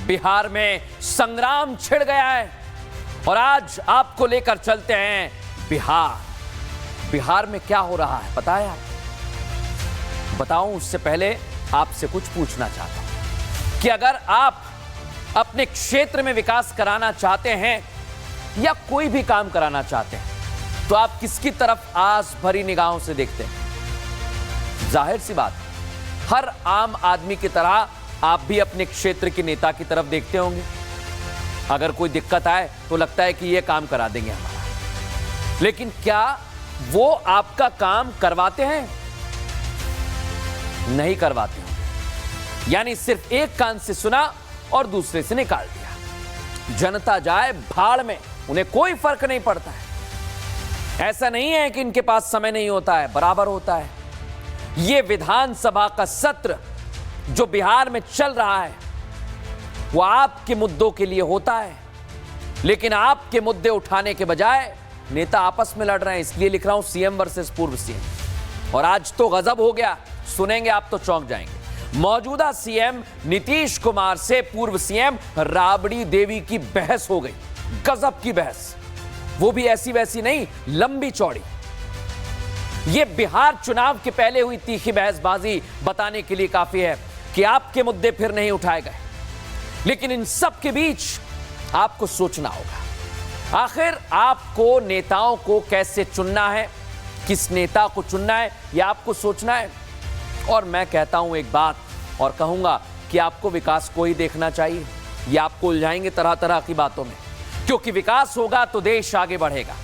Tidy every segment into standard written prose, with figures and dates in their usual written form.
बिहार में संग्राम छिड़ गया है और आज आपको लेकर चलते हैं बिहार में क्या हो रहा है पता है आप? बताऊं उससे पहले आपसे कुछ पूछना चाहता हूं कि अगर आप अपने क्षेत्र में विकास कराना चाहते हैं या कोई भी काम कराना चाहते हैं तो आप किसकी तरफ आस भरी निगाहों से देखते हैं? जाहिर सी बात, हर आम आदमी की तरह आप भी अपने क्षेत्र के नेता की तरफ देखते होंगे। अगर कोई दिक्कत आए तो लगता है कि यह काम करा देंगे हमारा, लेकिन क्या वो आपका काम करवाते हैं? नहीं करवाते हैं। यानी सिर्फ एक कान से सुना और दूसरे से निकाल दिया। जनता जाए भाड़ में, उन्हें कोई फर्क नहीं पड़ता है। ऐसा नहीं है कि इनके पास समय नहीं होता है, बराबर होता है। यह विधानसभा का सत्र जो बिहार में चल रहा है वो आपके मुद्दों के लिए होता है, लेकिन आपके मुद्दे उठाने के बजाय नेता आपस में लड़ रहे हैं। इसलिए लिख रहा हूं सीएम वर्सेस पूर्व सीएम। और आज तो गजब हो गया, सुनेंगे आप तो चौंक जाएंगे। मौजूदा सीएम नीतीश कुमार से पूर्व सीएम राबड़ी देवी की बहस हो गई। गजब की बहस, वो भी ऐसी वैसी नहीं, लंबी चौड़ी। यह बिहार चुनाव के पहले हुई तीखी बहसबाजी बताने के लिए काफी है कि आपके मुद्दे फिर नहीं उठाए गए। लेकिन इन सब के बीच आपको सोचना होगा, आखिर आपको नेताओं को कैसे चुनना है, किस नेता को चुनना है, यह आपको सोचना है। और मैं कहता हूं एक बात और कहूंगा कि आपको विकास को ही देखना चाहिए। यह आपको उलझाएंगे तरह तरह की बातों में, क्योंकि विकास होगा तो देश आगे बढ़ेगा,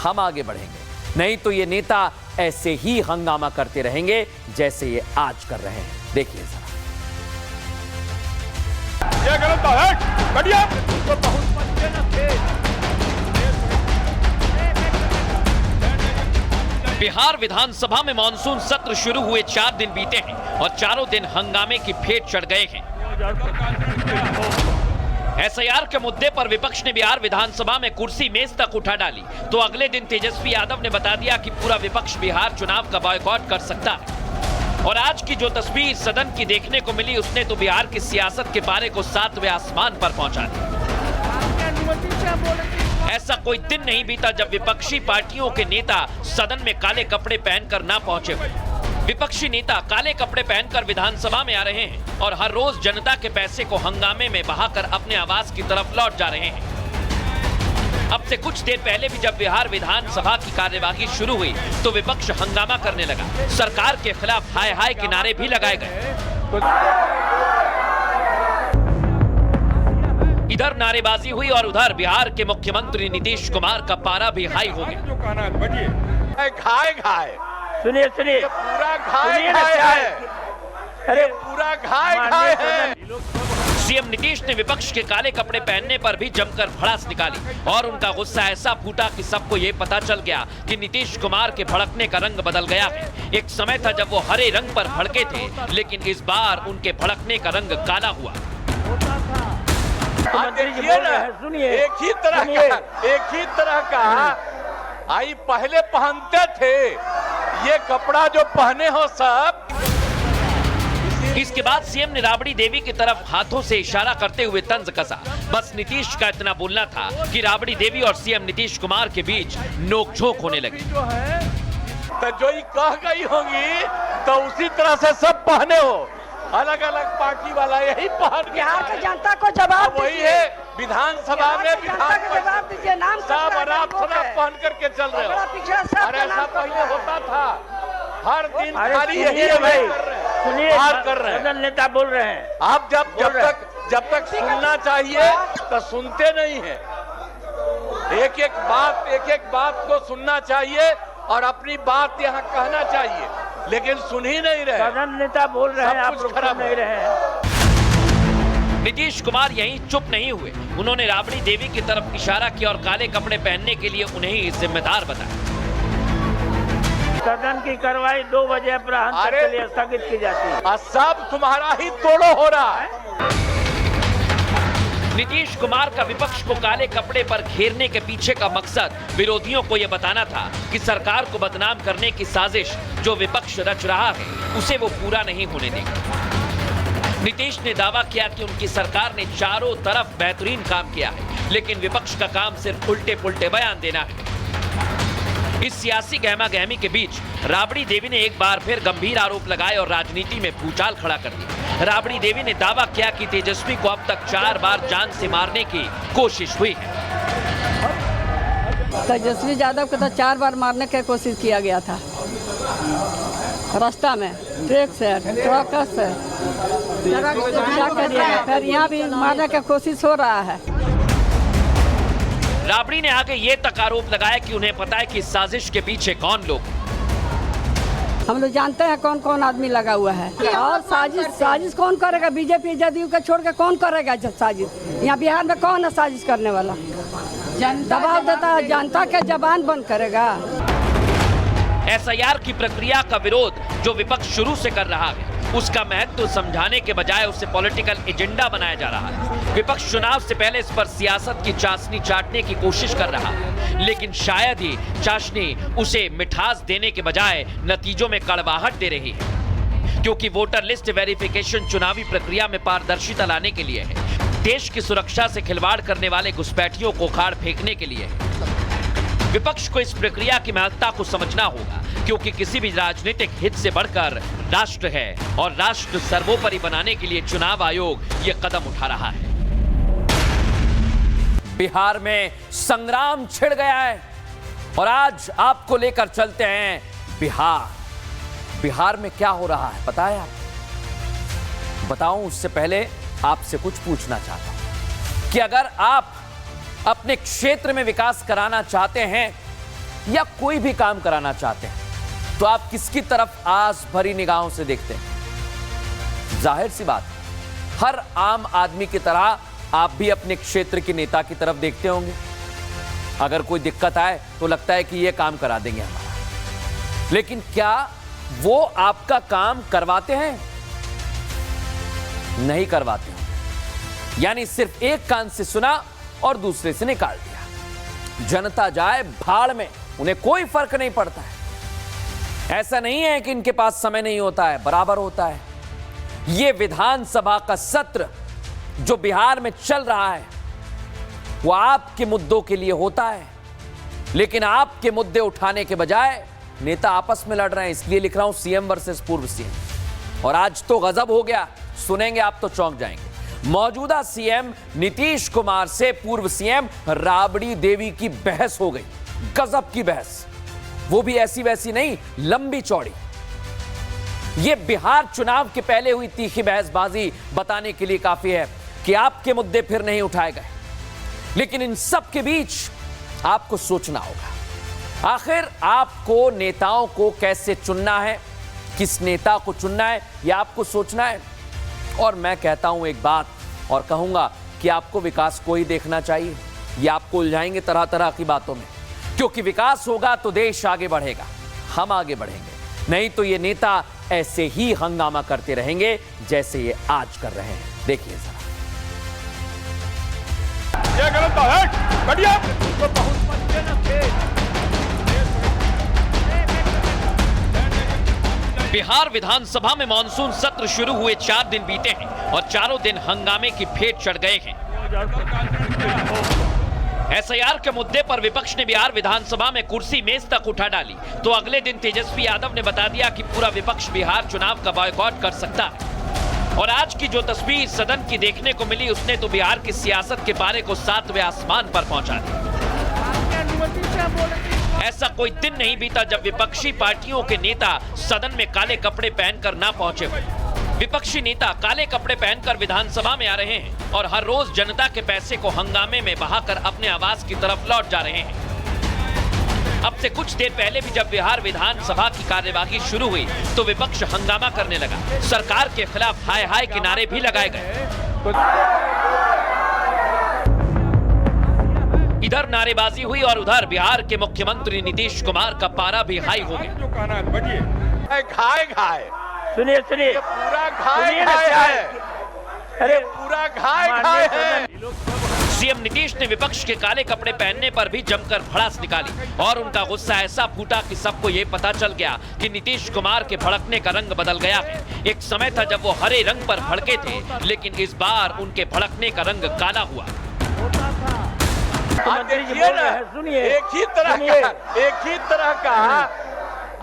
हम आगे बढ़ेंगे। नहीं तो ये नेता ऐसे ही हंगामा करते रहेंगे जैसे ये आज कर रहे हैं। देखिए जरा, ये गलत है, बढ़िया तो बहुत बच्चे न थे। बिहार विधानसभा में मानसून सत्र शुरू हुए 4 दिन बीते हैं और चारों दिन हंगामे की फेट चढ़ गए हैं। एसआईआर के मुद्दे पर विपक्ष ने बिहार विधानसभा में कुर्सी मेज तक उठा डाली तो अगले दिन तेजस्वी यादव ने बता दिया कि पूरा विपक्ष बिहार चुनाव का बॉयकॉट कर सकता है। और आज की जो तस्वीर सदन की देखने को मिली उसने तो बिहार की सियासत के पारे को 7वें आसमान पर पहुंचा दिया। ऐसा कोई दिन नहीं बीता जब विपक्षी पार्टियों के नेता सदन में काले कपड़े पहनकर ना पहुंचे हुए। विपक्षी नेता काले कपड़े पहनकर विधानसभा में आ रहे हैं और हर रोज जनता के पैसे को हंगामे में बहाकर अपने आवास की तरफ लौट जा रहे हैं। अब से कुछ देर पहले भी जब बिहार विधानसभा की कार्यवाही शुरू हुई तो विपक्ष हंगामा करने लगा। सरकार के खिलाफ हाय हाय के नारे भी लगाए गए। इधर नारेबाजी हुई और उधर बिहार के मुख्यमंत्री नीतीश कुमार का पारा भी हाई हो गया। घाय घाय सुनिए सुनिए, पूरा घाय घाय है, अरे पूरा घाय घाय है। सीएम नीतीश ने विपक्ष के काले कपड़े पहनने पर भी जमकर भड़ास निकाली और उनका गुस्सा ऐसा फूटा कि सबको ये पता चल गया कि नीतीश कुमार के भड़कने का रंग बदल गया है। एक समय था जब वो हरे रंग पर भड़के थे, लेकिन इस बार उनके भड़कने का रंग काला हुआ। देखिए ना, एक ही तरह का आई पहले पहनते थे, ये कपड़ा जो पहने हो सब। इसके बाद सीएम ने राबड़ी देवी की तरफ हाथों से इशारा करते हुए तंज कसा। बस नीतीश का इतना बोलना था कि राबड़ी देवी और सीएम नीतीश कुमार के बीच नोकझोंक होने लगी। तो जो ही कह गई होंगी तो उसी तरह से सब पहने हो, अलग अलग पार्टी वाला यही पहन। बिहार की जनता को जवाब वही है, विधानसभा में जवाब दीजिए। नाम सब अनाप शनाप पहन करके चल रहे हो। अरे ऐसा पहले होता था, हर दिन खाली यही है भाई, बात कर रहे हैं, नेता बोल रहे हैं। आप जब तक सुनना चाहिए तो सुनते नहीं है। एक एक बात को सुनना चाहिए और अपनी बात यहाँ कहना चाहिए, लेकिन सुन ही नहीं रहे। सदन नेता बोल रहे हैं, आप खराब नहीं रहे हैं। नीतीश कुमार यहीं चुप नहीं हुए, उन्होंने राबड़ी देवी की तरफ इशारा किया और काले कपड़े पहनने के लिए उन्हें ही जिम्मेदार बताया। सदन की कार्रवाई 2 बजे अपराह्न तक के लिए स्थगित की जाती है। सब तुम्हारा ही तोड़ो हो रहा है। नीतीश कुमार का विपक्ष को काले कपड़े पर घेरने के पीछे का मकसद विरोधियों को यह बताना था कि सरकार को बदनाम करने की साजिश जो विपक्ष रच रहा है उसे वो पूरा नहीं होने देगा। नीतीश ने दावा किया कि उनकी सरकार ने चारों तरफ बेहतरीन काम किया है, लेकिन विपक्ष का काम सिर्फ उल्टे पुल्टे बयान देना है। इस सियासी गहमा गहमी के बीच राबड़ी देवी ने एक बार फिर गंभीर आरोप लगाए और राजनीति में भूचाल खड़ा कर दिया। राबड़ी देवी ने दावा किया कि तेजस्वी को अब तक 4 बार जान से मारने की कोशिश हुई है। तेजस्वी यादव को तो 4 बार मारने की कोशिश किया गया था, रास्ता में ट्रक से ट्रक से। क्या करिएगा, फिर यहाँ भी मारने की कोशिश हो रहा है। राबड़ी ने आगे ये तक आरोप लगाया कि उन्हें पता है कि इस साजिश के पीछे कौन लोग हैं। हम लोग जानते हैं कौन कौन आदमी लगा हुआ है, और साजिश कौन करेगा? बीजेपी जदयू का छोड़ के कौन करेगा साजिश? यहाँ बिहार में कौन है साजिश करने वाला? दबाव देता है, जनता के जबान बंद करेगा। एसआईआर की प्रक्रिया का विरोध जो विपक्ष शुरू से कर रहा है, उसका महत्व समझाने के बजाय उसे पॉलिटिकल एजेंडा बनाया जा रहा है। विपक्ष चुनाव से पहले इस पर सियासत की चाशनी चाटने की कोशिश कर रहा है, लेकिन शायद ही चाशनी उसे मिठास देने के बजाय नतीजों में कड़वाहट दे रही है, क्योंकि वोटर लिस्ट वेरिफिकेशन चुनावी प्रक्रिया में पारदर्शिता लाने के लिए है। देश की सुरक्षा से खिलवाड़ करने वाले घुसपैठियों को उखाड़ फेंकने के लिए है। विपक्ष को इस प्रक्रिया की महत्ता को समझना होगा, क्योंकि किसी भी राजनीतिक हित से बढ़कर राष्ट्र है और राष्ट्र सर्वोपरि बनाने के लिए चुनाव आयोग ये कदम उठा रहा है। बिहार में संग्राम छिड़ गया है और आज आपको लेकर चलते हैं बिहार में क्या हो रहा है पता है आप? बताऊं उससे पहले आपसे कुछ पूछना चाहता हूं कि अगर आप अपने क्षेत्र में विकास कराना चाहते हैं या कोई भी काम कराना चाहते हैं तो आप किसकी तरफ आस भरी निगाहों से देखते हैं? जाहिर सी बात, हर आम आदमी की तरह आप भी अपने क्षेत्र के नेता की तरफ देखते होंगे। अगर कोई दिक्कत आए तो लगता है कि यह काम करा देंगे हमारा, लेकिन क्या वो आपका काम करवाते हैं? नहीं करवाते हैं। यानी सिर्फ एक कान से सुना और दूसरे से निकाल दिया। जनता जाए भाड़ में, उन्हें कोई फर्क नहीं पड़ता है। ऐसा नहीं है कि इनके पास समय नहीं होता है, बराबर होता है। यह विधानसभा का सत्र जो बिहार में चल रहा है वो आपके मुद्दों के लिए होता है, लेकिन आपके मुद्दे उठाने के बजाय नेता आपस में लड़ रहे हैं। इसलिए लिख रहा हूं सीएम वर्सेस पूर्व सीएम। और आज तो गजब हो गया, सुनेंगे आप तो चौंक जाएंगे। मौजूदा सीएम नीतीश कुमार से पूर्व सीएम राबड़ी देवी की बहस हो गई। गजब की बहस, वो भी ऐसी वैसी नहीं, लंबी चौड़ी। ये बिहार चुनाव के पहले हुई तीखी बहसबाजी बताने के लिए काफी है कि आपके मुद्दे फिर नहीं उठाए गए। लेकिन इन सब के बीच आपको सोचना होगा, आखिर आपको नेताओं को कैसे चुनना है, किस नेता को चुनना है, यह आपको सोचना है। और मैं कहता हूं एक बात और कहूंगा कि आपको विकास को ही देखना चाहिए। ये आपको उलझाएंगे तरह तरह की बातों में, क्योंकि विकास होगा तो देश आगे बढ़ेगा, हम आगे बढ़ेंगे। नहीं तो ये नेता ऐसे ही हंगामा करते रहेंगे जैसे ये आज कर रहे हैं। देखिए जरा, ये गलत है, बढ़िया तो बहुत बच्चे न थे। बिहार विधानसभा में मानसून सत्र शुरू हुए 4 दिन बीते हैं और चारों दिन हंगामे की फेट चढ़ गए हैं। एसआईआर के मुद्दे पर विपक्ष ने बिहार विधानसभा में कुर्सी मेज तक उठा डाली, तो अगले दिन तेजस्वी यादव ने बता दिया कि पूरा विपक्ष बिहार चुनाव का बॉयकॉट कर सकता है। और आज की जो तस्वीर सदन की देखने को मिली, उसने तो बिहार की सियासत के पारे को 7वें आसमान पर पहुंचा दिया। ऐसा कोई दिन नहीं बीता जब विपक्षी पार्टियों के नेता सदन में काले कपड़े पहनकर ना पहुंचे हुए। विपक्षी नेता काले कपड़े पहनकर विधानसभा में आ रहे हैं और हर रोज जनता के पैसे को हंगामे में बहाकर अपने आवास की तरफ लौट जा रहे हैं। अब से कुछ देर पहले भी जब बिहार विधानसभा की कार्यवाही शुरू हुई तो विपक्ष हंगामा करने लगा। सरकार के खिलाफ हाय हाय के नारे भी लगाए गए। इधर नारेबाजी हुई और उधर बिहार के मुख्यमंत्री नीतीश कुमार का पारा भी हाई हो गया। घाय घाय, सुनिए सुनिए, पूरा घाय घाय है। अरे पूरा घाय घाय है। सीएम नीतीश ने विपक्ष के काले कपड़े पहनने पर भी जमकर भड़ास निकाली और उनका गुस्सा ऐसा फूटा कि सबको ये पता चल गया कि नीतीश कुमार के भड़कने का रंग बदल गया है। एक समय था जब वो हरे रंग पर भड़के थे, लेकिन इस बार उनके भड़कने का रंग काला हुआ। आप देखिए ना, एक ही तरह का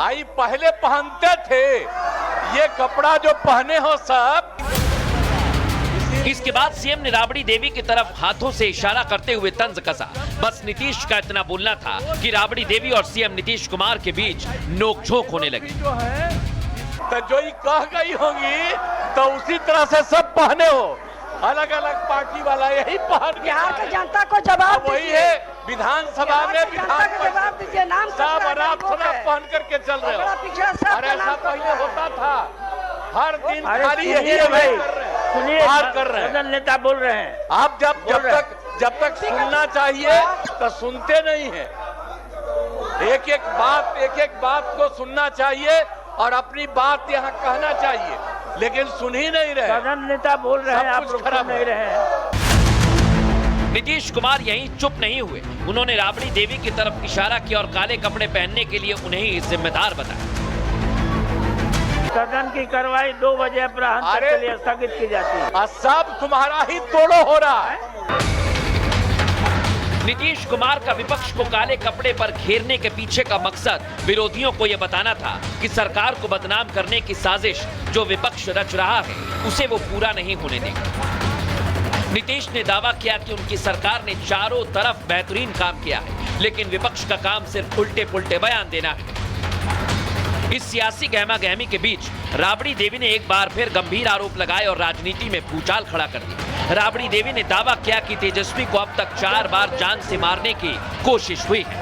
आई पहले पहनते थे, ये कपड़ा जो पहने हो सब। इसके बाद सीएम ने राबड़ी देवी की तरफ हाथों से इशारा करते हुए तंज कसा। बस नीतीश का इतना बोलना था कि राबड़ी देवी और सीएम नीतीश कुमार के बीच नोकझोंक होने लगी। तो जो ही कह गई होंगी तो उसी तरह से सब पहने हो, अलग अलग पार्टी वाला यही पहन। बिहार की जनता को जवाब वही है, विधानसभा में जवाब दीजिए। नाम सब अनाप शनाप पहन करके चल रहे हो। और ऐसा पहले होता था, हर दिन खाली यही है भाई, सुनिए, बात कर रहे हैं, सदन नेता बोल रहे हैं। आप जब तक सुनना चाहिए तो सुनते नहीं है। एक एक बात को सुनना चाहिए और अपनी बात यहाँ कहना चाहिए, लेकिन सुन ही नहीं रहे। सदन नेता बोल रहे हैं, आप लोग सुन नहीं रहे हैं। नीतीश कुमार यहीं चुप नहीं हुए, उन्होंने राबड़ी देवी की तरफ इशारा किया और काले कपड़े पहनने के लिए उन्हें ही जिम्मेदार बताया। सदन की कार्रवाई 2 बजे अपराह्न तक के लिए स्थगित की जाती है। सब तुम्हारा ही तोड़ो हो रहा है। नीतीश कुमार का विपक्ष को काले कपड़े पर घेरने के पीछे का मकसद विरोधियों को यह बताना था कि सरकार को बदनाम करने की साजिश जो विपक्ष रच रहा है उसे वो पूरा नहीं होने देगा। नीतीश ने दावा किया कि उनकी सरकार ने चारों तरफ बेहतरीन काम किया है, लेकिन विपक्ष का काम सिर्फ उल्टे पुल्टे बयान देना है। इस सियासी गहमा गहमी के बीच राबड़ी देवी ने एक बार फिर गंभीर आरोप लगाए और राजनीति में भूचाल खड़ा कर दिया। राबड़ी देवी ने दावा किया कि तेजस्वी को अब तक 4 बार जान से मारने की कोशिश हुई है।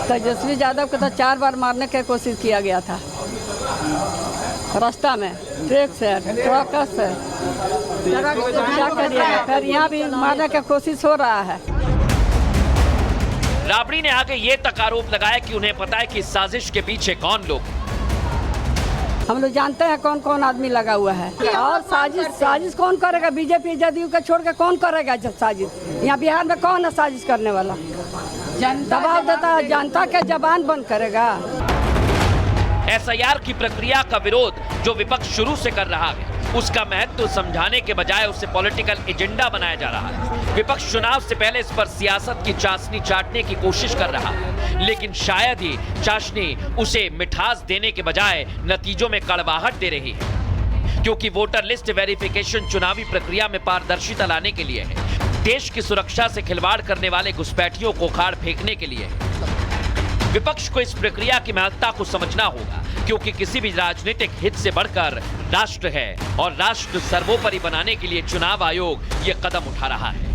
तेजस्वी यादव को तो 4 बार मारने की कोशिश किया गया था, रास्ता में ट्रक से, ट्रक से। क्या करिएगा, फिर यहाँ भी मारने की कोशिश हो रहा है। राबड़ी ने आगे ये तक आरोप लगाया कि उन्हें पता है कि इस साजिश के पीछे कौन लोग। हम लोग जानते हैं कौन कौन आदमी लगा हुआ है और साजिश कौन करेगा। बीजेपी जदयू को छोड़ के कौन करेगा साजिश? यहाँ बिहार में कौन है साजिश करने वाला? दबाव देता है, जनता के जबान बंद करेगा। एसआईआर की प्रक्रिया का विरोध जो विपक्ष शुरू से कर रहा है, उसका महत्व समझाने के बजाय उसे पॉलिटिकल एजेंडा बनाया जा रहा है। विपक्ष चुनाव से पहले इस पर सियासत की चाशनी चाटने की कोशिश कर रहा है, लेकिन शायद ही चाशनी उसे मिठास देने के बजाय नतीजों में कड़वाहट दे रही है, क्योंकि वोटर लिस्ट वेरिफिकेशन चुनावी प्रक्रिया में पारदर्शिता लाने के लिए है, देश की सुरक्षा से खिलवाड़ करने वाले घुसपैठियों को उखाड़ फेंकने के लिए है। विपक्ष को इस प्रक्रिया की महत्ता को समझना होगा, क्योंकि किसी भी राजनीतिक हित से बढ़कर राष्ट्र है और राष्ट्र सर्वोपरि बनाने के लिए चुनाव आयोग ये कदम उठा रहा है।